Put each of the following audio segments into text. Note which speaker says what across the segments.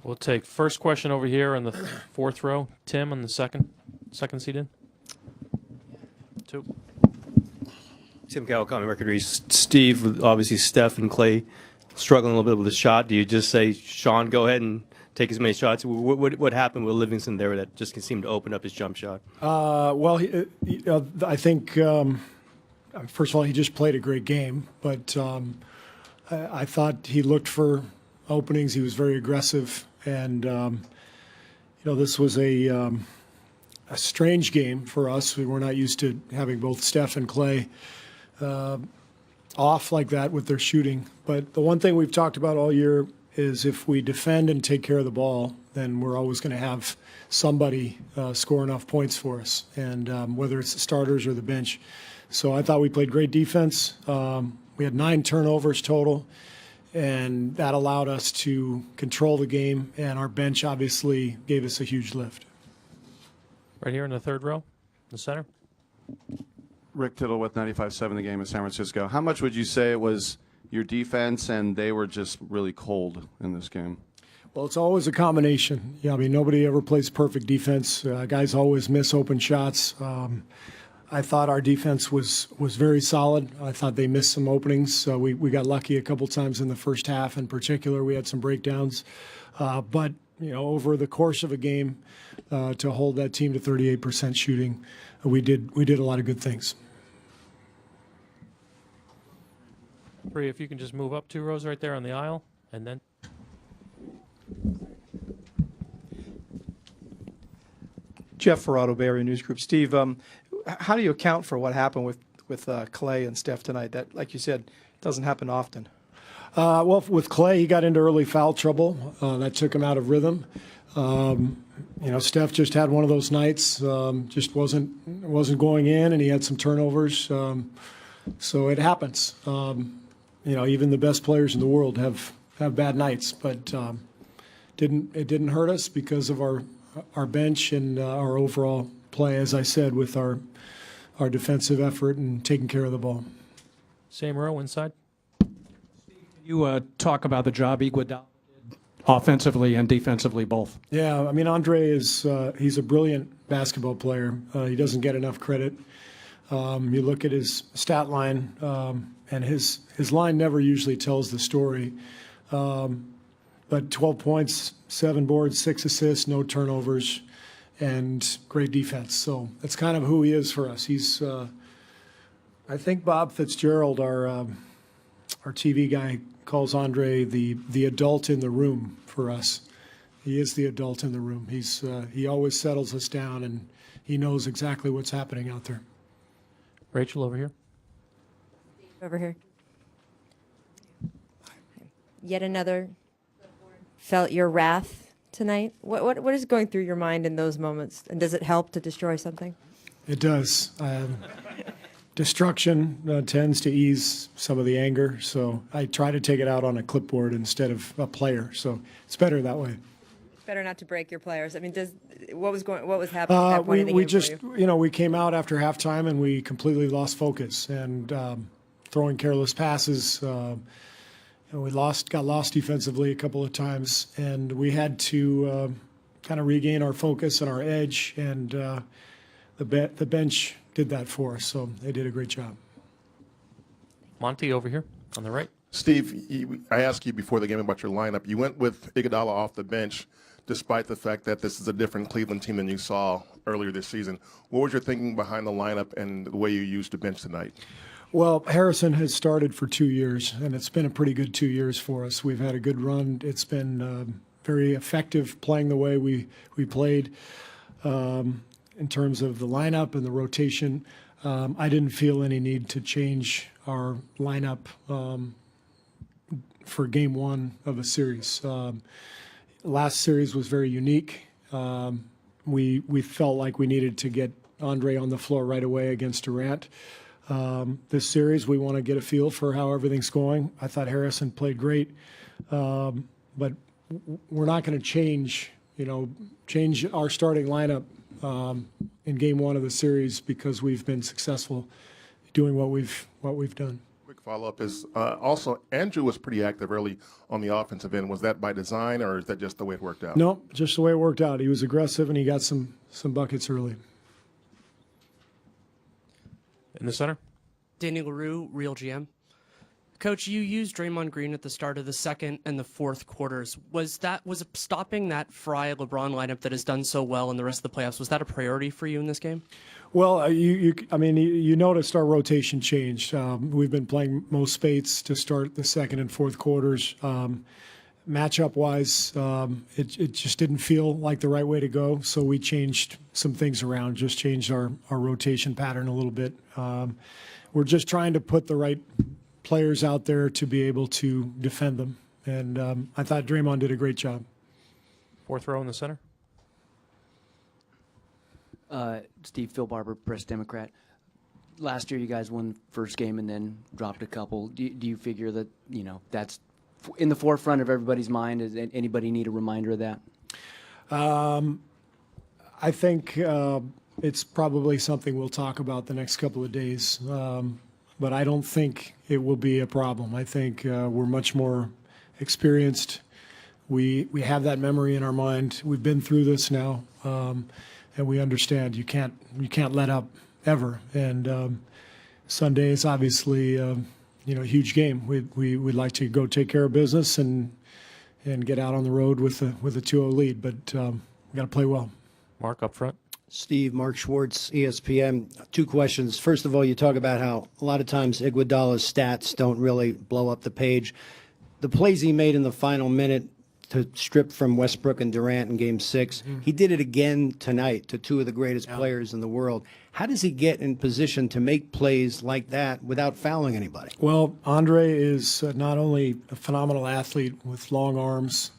Speaker 1: We'll take first question over here in the fourth row. Tim on the second seat in. 2.
Speaker 2: Tim Cowell, Common Record Reads. Steve, obviously Steph and Clay struggling a little bit with the shot. Do you just say, Sean, go ahead and take as many shots? What happened with Livingston there that just seemed to open up his jump shot?
Speaker 3: I think, first of all, he just played a great game, but I thought he looked for openings. He was very aggressive, and this was a strange game for us. We were not used to having both Steph and Clay off like that with their shooting. But the one thing we've talked about all year is if we defend and take care of the ball, then we're always going to have somebody score enough points for us, and whether it's the starters or the bench. So I thought we played great defense. We had 9 turnovers total, and that allowed us to control the game, and our bench obviously gave us a huge lift.
Speaker 1: Right here in the third row, in the center.
Speaker 4: Rick Tittle with 95.7 The Game in San Francisco. How much would you say it was your defense and they were just really cold in this game?
Speaker 3: Well, it's always a combination. Yeah, I mean, nobody ever plays perfect defense. Guys always miss open shots. I thought our defense was very solid. I thought they missed some openings. We got lucky a couple times in the first half. In particular, we had some breakdowns. But over the course of a game, to hold that team to 38% shooting, we did a lot of good things.
Speaker 1: Bree, if you can just move up 2 rows right there on the aisle, and then.
Speaker 5: Jeff Ferrato, Bay Area News Group. Steve, how do you account for what happened with Clay and Steph tonight? That, like you said, doesn't happen often.
Speaker 3: Well, with Clay, he got into early foul trouble. That took him out of rhythm. Steph just had one of those nights. Just wasn't going in, and he had some turnovers. So it happens. Even the best players in the world have bad nights, but it didn't hurt us because of our bench and our overall play, as I said, with our defensive effort and taking care of the ball.
Speaker 1: Same row inside.
Speaker 6: You talk about the job Iguodala did offensively and defensively both.
Speaker 3: Yeah, I mean, Andre he's a brilliant basketball player. He doesn't get enough credit. You look at his stat line, and his line never usually tells the story. But 12 points, 7 boards, 6 assists, no turnovers, and great defense. So that's kind of who he is for us. He's, I think Bob Fitzgerald, our TV guy, calls Andre the adult in the room for us. He is the adult in the room. He always settles us down, and he knows exactly what's happening out there.
Speaker 1: Rachel over here.
Speaker 7: Over here. Yet another felt your wrath tonight. What is going through your mind in those moments? And does it help to destroy something?
Speaker 3: It does. Destruction tends to ease some of the anger, so I try to take it out on a clipboard instead of a player. So it's better that way.
Speaker 7: Better not to break your players. I mean, what was happening at that point in the game for you?
Speaker 3: We came out after halftime and we completely lost focus and throwing careless passes. We got lost defensively a couple of times, and we had to kind of regain our focus and our edge, and the bench did that for us, so they did a great job.
Speaker 1: Monty over here on the right.
Speaker 8: Steve, I asked you before the game about your lineup. You went with Iguodala off the bench despite the fact that this is a different Cleveland team than you saw earlier this season. What was your thinking behind the lineup and the way you used the bench tonight?
Speaker 3: Well, Harrison has started for 2 years, and it's been a pretty good 2 years for us. We've had a good run. It's been very effective playing the way we played in terms of the lineup and the rotation. I didn't feel any need to change our lineup for game 1 of a series. Last series was very unique. We felt like we needed to get Andre on the floor right away against Durant. This series, we want to get a feel for how everything's going. I thought Harrison played great, but we're not going to change our starting lineup in game 1 of the series because we've been successful doing what we've done.
Speaker 8: Quick quick follow-up is also Andrew was pretty active early on the offensive end. Was that by design, or is that just the way it worked out?
Speaker 3: No, just the way it worked out. He was aggressive and he got some buckets early.
Speaker 1: In the center?
Speaker 9: Danny LaRue, Real GM. Coach, you used Draymond Green at the start of the second and the fourth quarters. Was stopping that Fry LeBron lineup that has done so well in the rest of the playoffs, was that a priority for you in this game?
Speaker 3: Well, you noticed our rotation changed. We've been playing most Spates to start the second and fourth quarters. Matchup-wise, it just didn't feel like the right way to go, so we changed some things around, just changed our rotation pattern a little bit. We're just trying to put the right players out there to be able to defend them, and I thought Draymond did a great job.
Speaker 1: Fourth row in the center?
Speaker 10: Steve, Phil Barber, Press Democrat. Last year, you guys won the first game and then dropped a couple. Do you figure that that's in the forefront of everybody's mind? Does anybody need a reminder of that?
Speaker 3: I think it's probably something we'll talk about the next couple of days, but I don't think it will be a problem. I think we're much more experienced. We have that memory in our mind. We've been through this now. And we understand you can't let up ever. And Sunday is obviously a huge game. We'd like to go take care of business and get out on the road with a 2-0 lead, but we got to play well.
Speaker 1: Mark up front.
Speaker 11: Steve, Mark Schwartz, ESPN. Two questions. First of all, you talk about how a lot of times Iguodala's stats don't really blow up the page. The plays he made in the final minute to strip from Westbrook and Durant in Game 6. He did it again tonight to two of the greatest players in the world. How does he get in position to make plays like that without fouling anybody?
Speaker 3: Well, Andre is not only a phenomenal athlete with long arms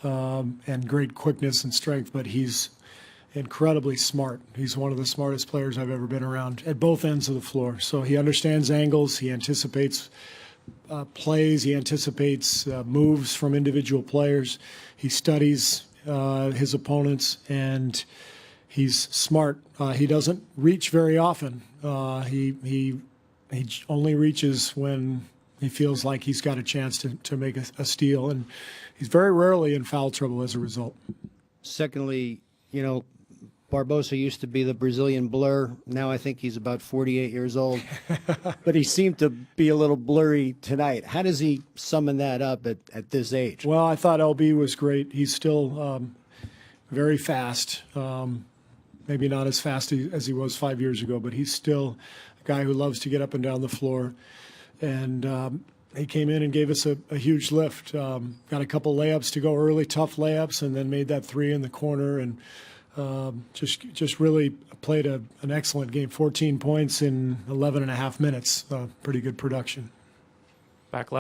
Speaker 3: and great quickness and strength, but he's incredibly smart. He's one of the smartest players I've ever been around at both ends of the floor. So he understands angles, he anticipates plays, he anticipates moves from individual players, he studies his opponents, and he's smart. He doesn't reach very often. He only reaches when he feels like he's got a chance to make a steal, and he's very rarely in foul trouble as a result.
Speaker 11: Secondly, Barbosa used to be the Brazilian blur. Now I think he's about 48 years old. But he seemed to be a little blurry tonight. How does he summon that up at this age?
Speaker 3: Well, I thought LB was great. He's still very fast. Maybe not as fast as he was 5 years ago, but he's still a guy who loves to get up and down the floor. And he came in and gave us a huge lift. Got a couple layups to go early, tough layups, and then made that three in the corner. And just really played an excellent game. 14 points in 11 and a half minutes. Pretty good production.
Speaker 1: Back left.